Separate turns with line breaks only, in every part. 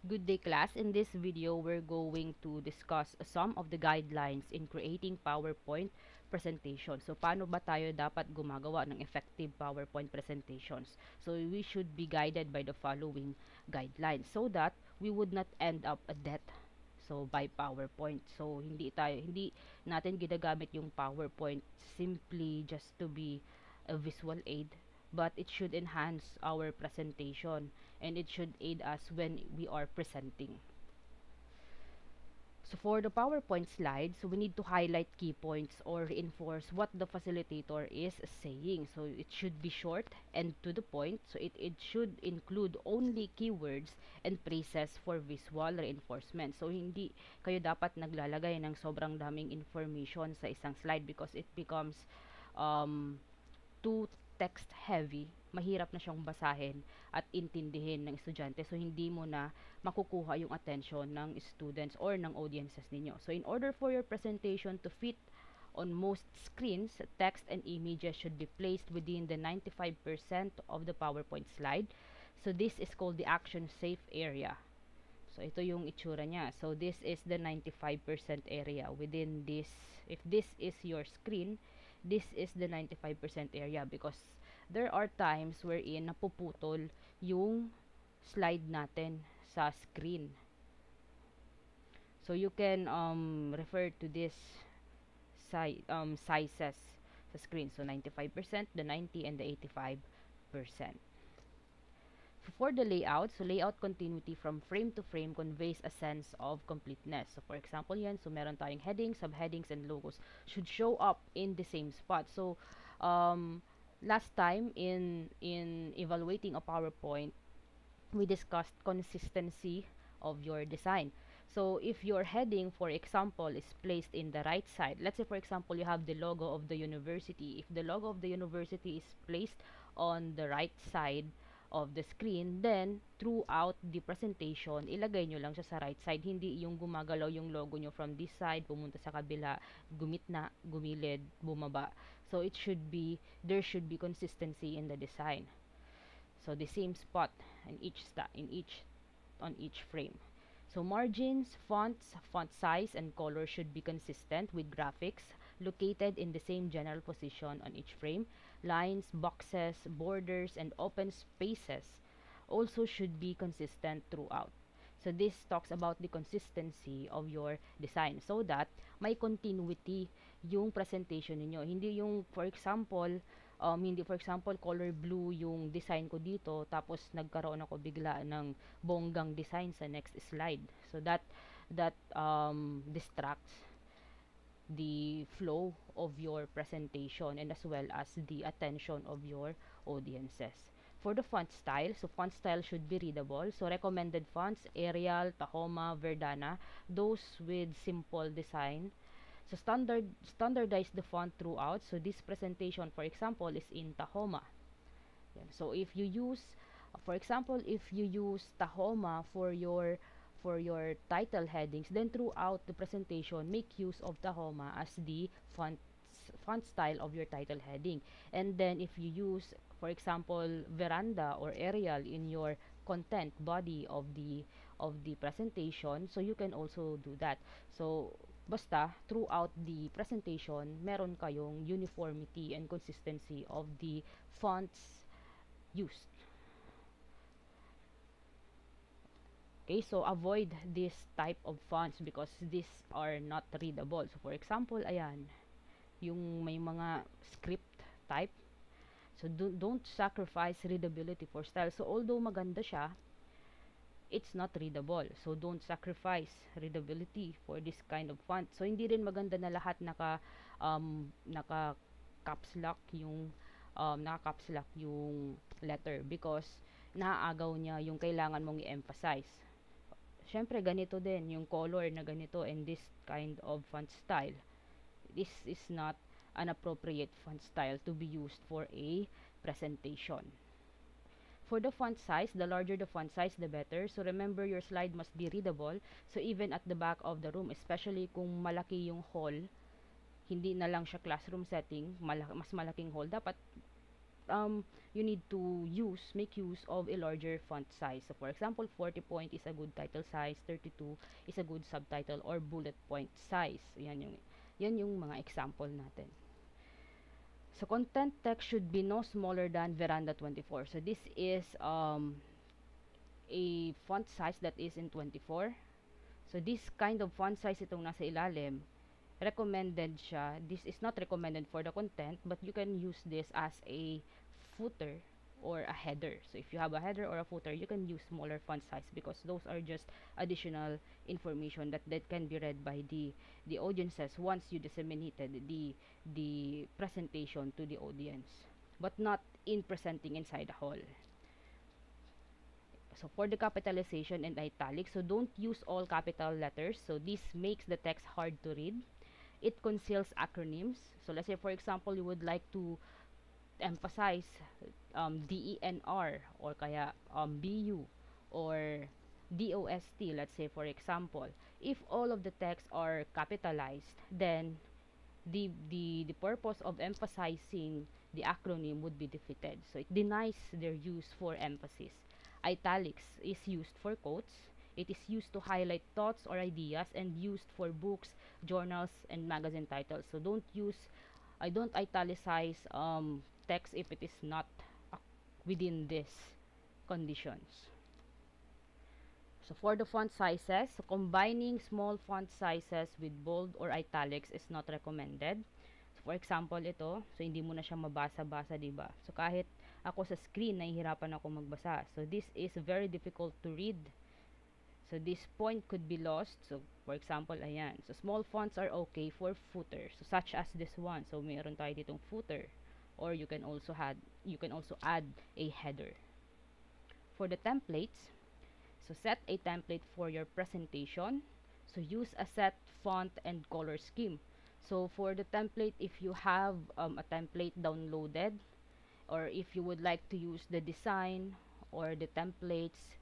Good day class. In this video, we're going to discuss some of the guidelines in creating PowerPoint presentation. So, paano ba tayo dapat gumagawa ng effective PowerPoint presentations? So, we should be guided by the following guidelines so that we would not end up a debt by PowerPoint. So, hindi natin ginagamit yung PowerPoint simply just to be a visual aid, but it should enhance our presentation and it should aid us when we are presenting. So for the PowerPoint slides, we need to highlight key points or reinforce what the facilitator is saying. So it should be short and to the point. So it should include only keywords and phrases for visual reinforcement. So hindi kayo dapat naglalagay ng sobrang daming information sa isang slide because it becomes too text heavy, mahirap na siyang basahin at intindihin ng estudyante. So, hindi mo na makukuha yung attention ng students or ng audiences ninyo. So, in order for your presentation to fit on most screens, text and images should be placed within the 95% of the PowerPoint slide. So, this is called the action safe area. So, ito yung itsura niya. So, this is the 95% area within this. If this is your screen, this is the 95% area because there are times wherein napuputol yung slide natin sa screen. So, you can refer to this sizes sa screen. So, 95%, the 90, and the 85%. For the layout, so layout continuity from frame to frame conveys a sense of completeness. So for example yan, so meron tayong headings, subheadings, and logos should show up in the same spot. So last time in evaluating a PowerPoint, we discussed consistency of your design. So if your heading, for example, is placed in the right side, let's say for example you have the logo of the university. If the logo of the university is placed on the right side of the screen, then throughout the presentation, ilagay nyo lang siya sa right side. Hindi yung gumagalaw yung logo nyo from this side, pumunta sa kabila, gumitna, gumilid, bumaba. So it should be, there should be consistency in the design. So the same spot in on each frame. So margins, fonts, font size, and color should be consistent with graphics located in the same general position on each frame. Lines, boxes, borders, and open spaces also should be consistent throughout. So this talks about the consistency of your design so that may continuity yung presentation niyo. Hindi yung hindi for example color blue yung design ko dito tapos nagkaroon ako bigla ng bonggang design sa next slide. So that distracts the flow of your presentation and as well as the attention of your audiences. For the font style, so font style should be readable. So recommended fonts, Arial, Tahoma, Verdana, those with simple design. So standardize the font throughout. So this presentation, for example, is in Tahoma. So if you use, for example, if you use Tahoma for your title headings, then throughout the presentation, make use of Tahoma as the font style of your title heading. And then if you use, for example, Veranda or Arial in your content body of the presentation, so you can also do that. So basta throughout the presentation, meron kayong uniformity and consistency of the fonts used. Okay, so avoid this type of fonts because these are not readable. So for example, ayan, yung may mga script type. So don't sacrifice readability for style. So although maganda siya, it's not readable. So don't sacrifice readability for this kind of font. So hindi rin maganda na lahat naka caps lock yung letter because naaagaw niya yung kailangan mong i-emphasize. Syempre, ganito din, yung color na ganito and this kind of font style. This is not an appropriate font style to be used for a presentation. For the font size, the larger the font size, the better. So, remember, your slide must be readable. So, even at the back of the room, especially kung malaki yung hall, hindi na lang siya classroom setting, mas malaking hall, dapat you need to make use of a larger font size. So for example, 40 point is a good title size, 32 is a good subtitle or bullet point size. Yan yung mga example natin. So content text should be no smaller than Veranda 24. So this is a font size that is in 24. So this kind of font size itong nasa ilalim, recommended siya. This is not recommended for the content, but you can use this as a footer or a header. So if you have a header or a footer, you can use smaller font size because those are just additional information that can be read by the audiences once you disseminated the presentation to the audience, but not in presenting inside the hall. So for the capitalization and italics, so don't use all capital letters. So this makes the text hard to read. It conceals acronyms. So let's say for example, you would like to emphasize DENR or kaya BU or DOST, let's say for example. If all of the texts are capitalized, then the purpose of emphasizing the acronym would be defeated. So it denies their use for emphasis. Italics is used for quotes. It is used to highlight thoughts or ideas and used for books, journals, and magazine titles. So I don't italicize text if it is not within these conditions. So for the font sizes, so combining small font sizes with bold or italics is not recommended. So for example, ito, so hindi mo na siya mabasa-basa, diba? So kahit ako sa screen, nahihirapan ako magbasa. So this is very difficult to read. So this point could be lost. So for example, ayan. So small fonts are okay for footer. So such as this one. So meron tayo ditong footer. Or you can also add a header. For the templates, so set a template for your presentation. So use a set font and color scheme. So for the template, if you have a template downloaded, or if you would like to use the design or the templates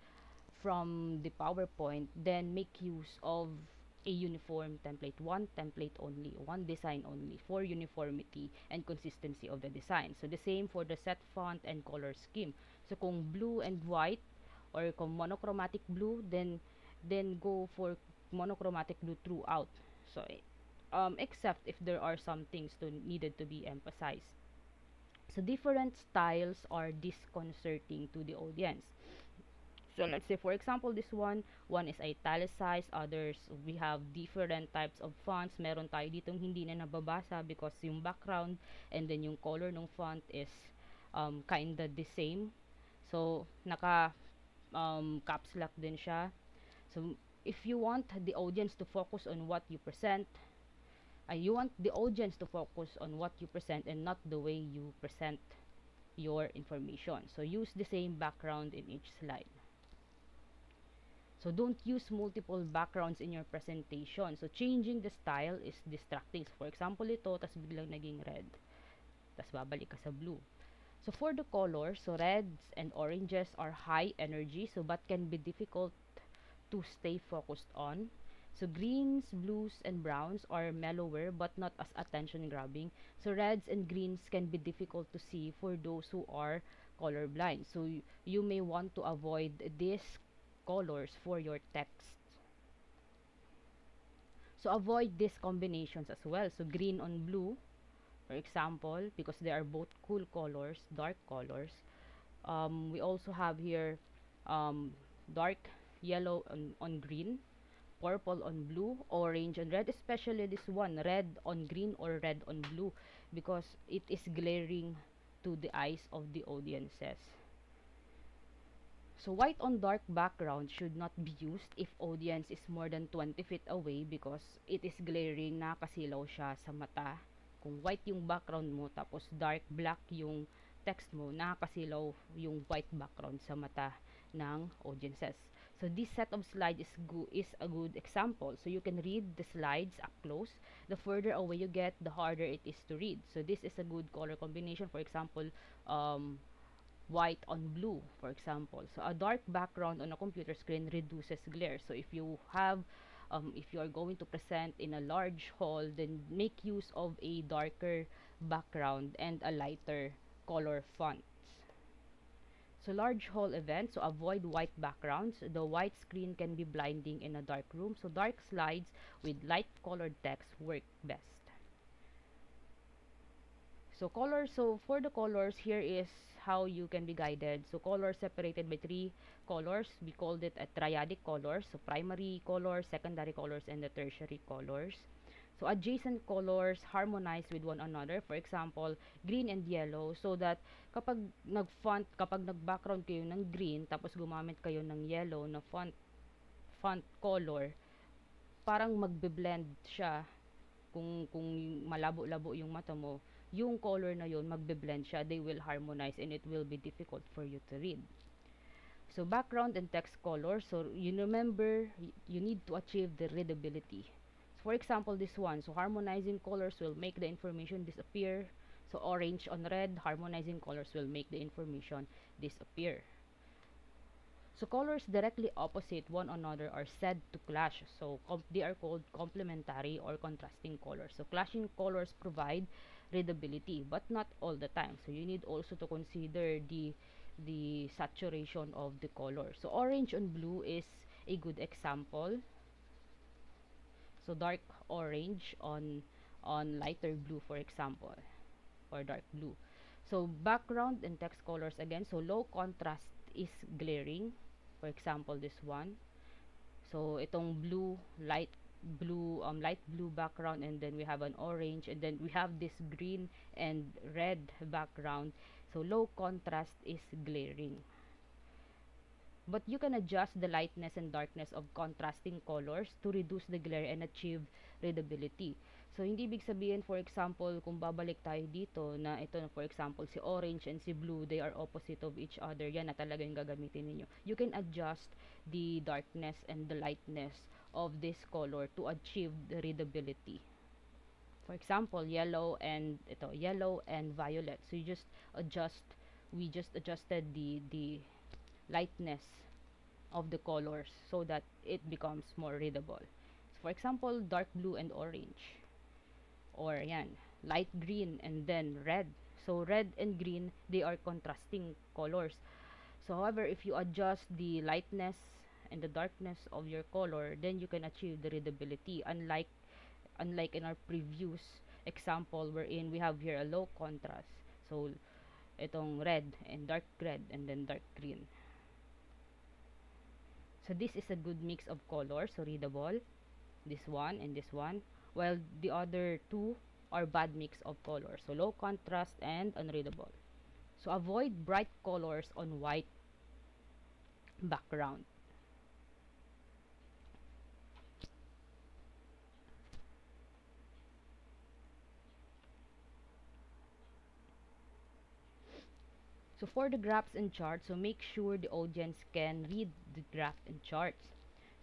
from the PowerPoint, then make use of a uniform template, one template only, one design only for uniformity and consistency of the design. So the same for the set font and color scheme. So kung blue and white or kung monochromatic blue, then go for monochromatic blue throughout. So except if there are some things needed to be emphasized. So different styles are disconcerting to the audience. So let's say for example this one is italicized, others we have different types of fonts. Meron tayo ditong hindi na nababasa because yung background and then yung color ng font is kinda the same. So naka caps lock din siya. So if you want the audience to focus on what you present, you want the audience to focus on what you present and not the way you present your information. So use the same background in each slide. So don't use multiple backgrounds in your presentation. So changing the style is distracting. So for example, ito, tas biglang naging red. Tas babalik ka sa blue. So for the colors, so reds and oranges are high energy, so but can be difficult to stay focused on. So greens, blues, and browns are mellower but not as attention-grabbing. So reds and greens can be difficult to see for those who are colorblind. So you may want to avoid these colors for your text. So avoid these combinations as well. So green on blue, for example, because they are both cool colors, dark colors. We also have here dark yellow on green, purple on blue, orange on red, especially this one, red on green or red on blue, because it is glaring to the eyes of the audiences. So white on dark background should not be used if audience is more than 20 feet away because it is glaring, nakasilaw siya sa mata. Kung white yung background mo tapos dark black yung text mo, nakakasilaw yung white background sa mata ng audiences. So this set of slides is a good example. So you can read the slides up close. The further away you get, the harder it is to read. So this is a good color combination. For example, white on blue, for example. So a dark background on a computer screen reduces glare. So if you are going to present in a large hall, then make use of a darker background and a lighter color fonts. So large hall events, so avoid white backgrounds. The white screen can be blinding in a dark room, so dark slides with light colored text work best. So colors, so for the colors, here is how you can be guided. So colors separated by three colors. We called it a triadic colors. So primary colors, secondary colors, and the tertiary colors. So adjacent colors harmonize with one another. For example, green and yellow. So that kapag kapag nag-background kayo ng green, tapos gumamit kayo ng yellow na font color, parang magbe-blend siya. Kung malabo-labo yung mata mo, yung color na yun, magbe-blend siya, they will harmonize and it will be difficult for you to read. So background and text color, so you remember, you need to achieve the readability. So for example, this one, so harmonizing colors will make the information disappear. So orange on red, harmonizing colors will make the information disappear. So colors directly opposite one another are said to clash. So they are called complementary or contrasting colors. So clashing colors provide readability, but not all the time. So you need also to consider the saturation of the color. So orange on blue is a good example. So dark orange on lighter blue, for example, or dark blue. So background and text colors again. So low contrast is glaring. For example, this one. So itong light blue background, and then we have an orange, and then we have this green and red background. So low contrast is glaring. But you can adjust the lightness and darkness of contrasting colors to reduce the glare and achieve readability. So, hindi ibig sabihin, for example, kung babalik tayo dito, na ito, for example, si orange and si blue, they are opposite of each other. Yan na talaga yung gagamitin ninyo. You can adjust the darkness and the lightness of this color to achieve the readability. For example, yellow and violet. So, we just adjusted the lightness of the colors so that it becomes more readable. So, for example, dark blue and orange, or yan, light green and then red. So red and green, they are contrasting colors. So however, if you adjust the lightness and the darkness of your color, then you can achieve the readability, unlike in our previous example wherein we have here a low contrast. So itong red and then dark green. So this is a good mix of colors, so readable, this one and this one, while the other two are bad mix of colors, so low contrast and unreadable. So avoid bright colors on white background. So for the graphs and charts, so make sure the audience can read the graph and charts.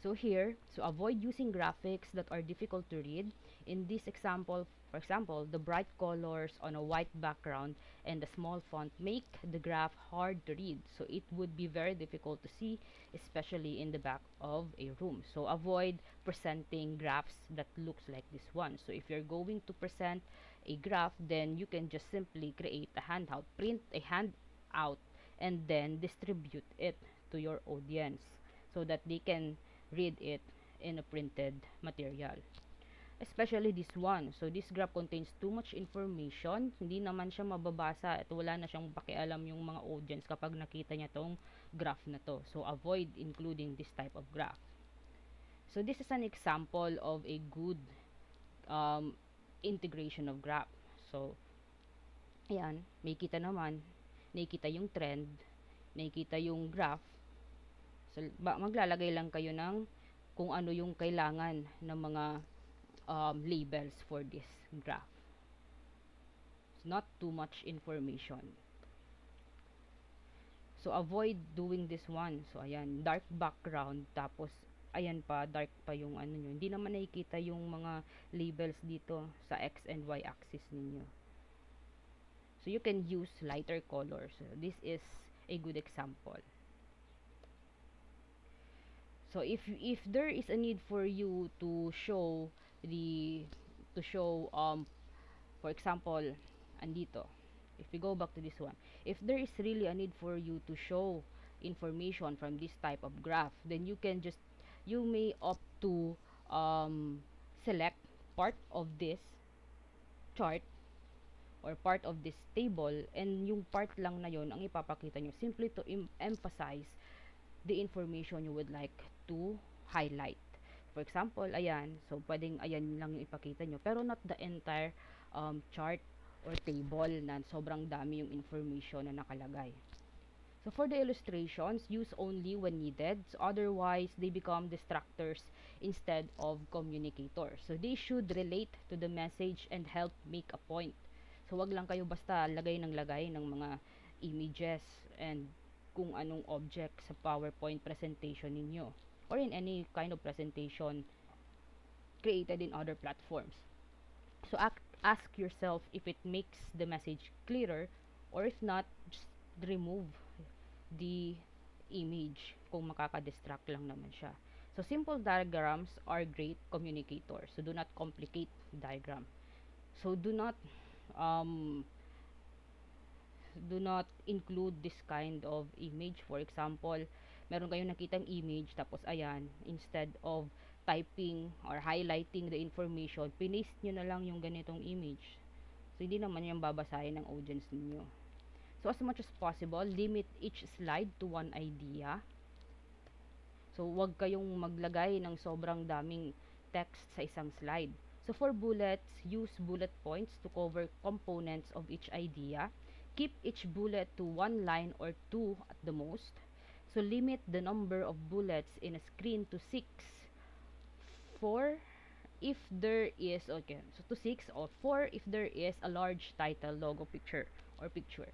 So here, so avoid using graphics that are difficult to read. In this example, for example, the bright colors on a white background and the small font make the graph hard to read. So it would be very difficult to see, especially in the back of a room. So avoid presenting graphs that looks like this one. So if you're going to present a graph, then you can just simply create a handout, print a handout, and then distribute it to your audience so that they can read it in a printed material. Especially this one. So this graph contains too much information. Hindi naman siya mababasa at wala na siyang pakialam yung mga audience kapag nakita niya tong graph na to. So avoid including this type of graph. So this is an example of a good integration of graph. So ayan, may kita naman, nakikita yung trend, nakikita yung graph. So, maglalagay lang kayo ng kung ano yung kailangan ng mga labels for this graph. It's not too much information. So, avoid doing this one. So, ayan, dark background, tapos, ayan pa, dark pa yung ano nyo. Hindi naman nakikita yung mga labels dito sa X and Y axis ninyo. So, you can use lighter colors. So, this is a good example. So if there is a need for you to show for example, andito, if we go back to this one, if there is really a need for you to show information from this type of graph, then you may opt to select part of this chart or part of this table, and yung part lang na yon ang ipapakita nyo simply to emphasize the information you would like to highlight. For example, ayan, so pwedeng ayan lang yung ipakita nyo, pero not the entire chart or table na sobrang dami yung information na nakalagay. So for the illustrations, use only when needed. So otherwise, they become distractors instead of communicators. So they should relate to the message and help make a point. So wag lang kayo basta lagay ng mga images and kung anong object sa PowerPoint presentation ninyo or in any kind of presentation created in other platforms. So ask yourself if it makes the message clearer, or if not, just remove the image kung makaka-distract lang naman siya. So simple diagrams are great communicators. So do not complicate diagram. So do not include this kind of image. For example, meron kayong nakitang image, tapos ayan, instead of typing or highlighting the information, pinaste nyo na lang yung ganitong image. So hindi naman yung babasahin ng audience ninyo. So as much as possible, limit each slide to one idea. So wag kayong maglagay ng sobrang daming text sa isang slide. So for bullets, use bullet points to cover components of each idea. Keep each bullet to one line or two at the most. So limit the number of bullets in a screen to 6. 4 if there is, okay, so to 6 or 4 if there is a large title, logo, picture, or picture.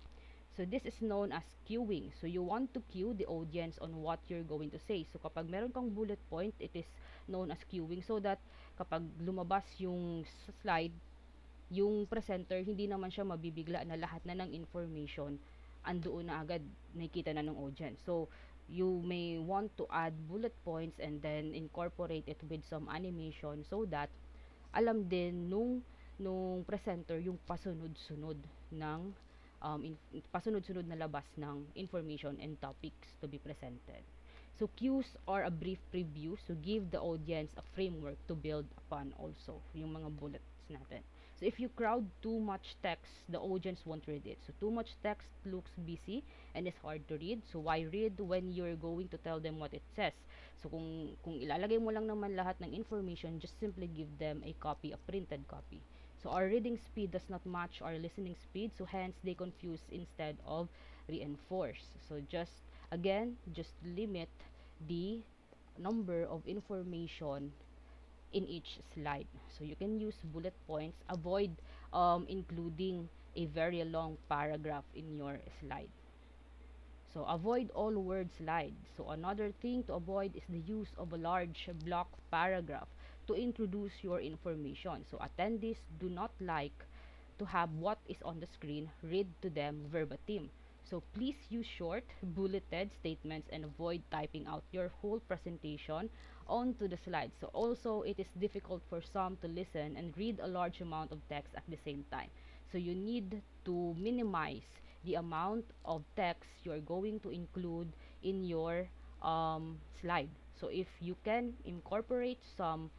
So this is known as cueing. So you want to cue the audience on what you're going to say. So kapag meron kang bullet point, it is known as cueing, so that kapag lumabas yung slide, yung presenter, hindi naman siya mabibigla na lahat na ng information andoon na agad, nakikita na ng audience. So you may want to add bullet points and then incorporate it with some animation, so that alam din nung presenter yung pasunod-sunod ng pasunod-sunod na labas ng information and topics to be presented. So cues are a brief preview, so give the audience a framework to build upon also, yung mga bullets natin. So if you crowd too much text, the audience won't read it. So too much text looks busy and is hard to read. So why read when you're going to tell them what it says? So kung ilalagay mo lang naman lahat ng information, just simply give them a copy, a printed copy. So our reading speed does not match our listening speed, so hence they confuse instead of reinforce. So just limit the number of information in each slide. So you can use bullet points. Avoid including a very long paragraph in your slide. So avoid all word slides. So another thing to avoid is the use of a large block paragraph to introduce your information. So attendees do not like to have what is on the screen read to them verbatim. So please use short, bulleted statements and avoid typing out your whole presentation onto the slides. So also, it is difficult for some to listen and read a large amount of text at the same time. So you need to minimize the amount of text you're going to include in your slide. So if you can incorporate some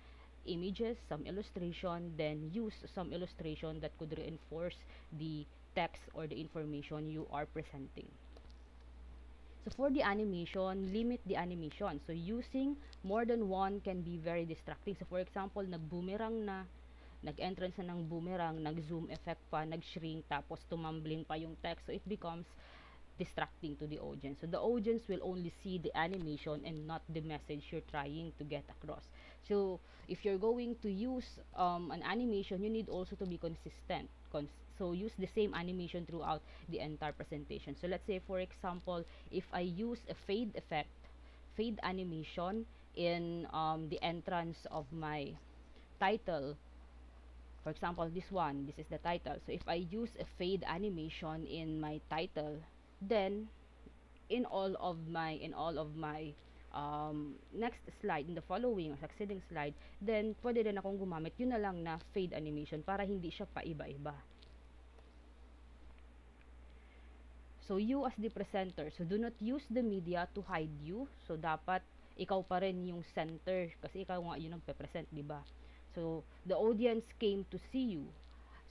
images, some illustration, then use some illustration that could reinforce the text or the information you are presenting. So for the animation, limit the animation. So using more than one can be very distracting. So for example, nag-boomerang na, nag-entrance na ng boomerang, nag-zoom effect pa, nag-shrink, tapos tumambling pa yung text. So it becomes distracting to the audience. So the audience will only see the animation and not the message you're trying to get across. So if you're going to use an animation, you need also to be consistent. So use the same animation throughout the entire presentation. So let's say, for example, if I use a fade effect, fade animation in the entrance of my title, for example, this is the title. So if I use a fade animation in my title, then in all of my next slide, in the following or succeeding slide, then pwede din akong gumamit yun na lang na fade animation para hindi siya paiba-iba. So you as the presenter, so do not use the media to hide you. So dapat ikaw pa rin yung center kasi ikaw nga yung nagpe-present, di ba? So the audience came to see you.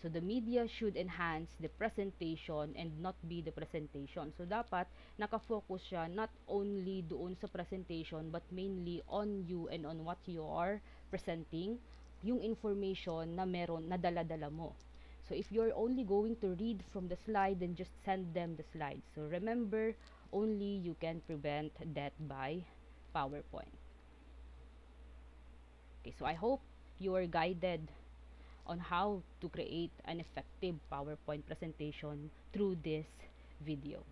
So the media should enhance the presentation and not be the presentation. So dapat nakafocus siya not only doon sa presentation but mainly on you and on what you are presenting, yung information na meron na dala-dala mo. So if you're only going to read from the slide, then just send them the slides. So remember, only you can prevent death by PowerPoint. Okay, so I hope you are guided on how to create an effective PowerPoint presentation through this video.